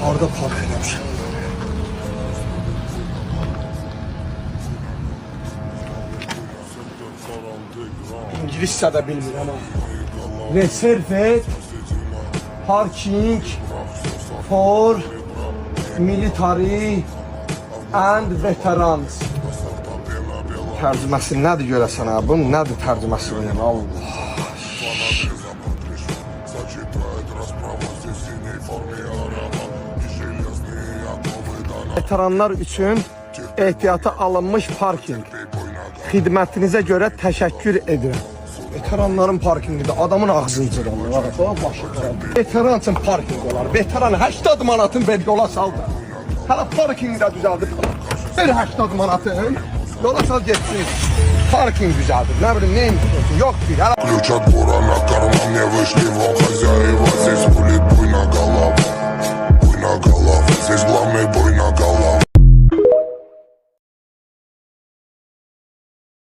Harda park eləmişəm. İngiliscə də bilmirəm ama. Reserved parking for military and veterans. Tərcüməsi nədir görəsən ha? Bunun nədir tərcüməsi yəni? Allah. Veteranlar üçün ehtiyata alınmış parking. Xidmətinizə görə təşəkkür edirəm. Veteranların parkingidə adamın ağzıncır olur. Veteran üçün parking olar. Veteran 80 manatın ver yola saldı. Hələ parkingi də düzəldir. Ver 80 manatın. Yola sal getsin. Parking düzəldir. Nə bilim neyin tutursun? Yok bir. Ключ от бура на карман, мне вышли вон хозяева. Здесь пулит буй на голову.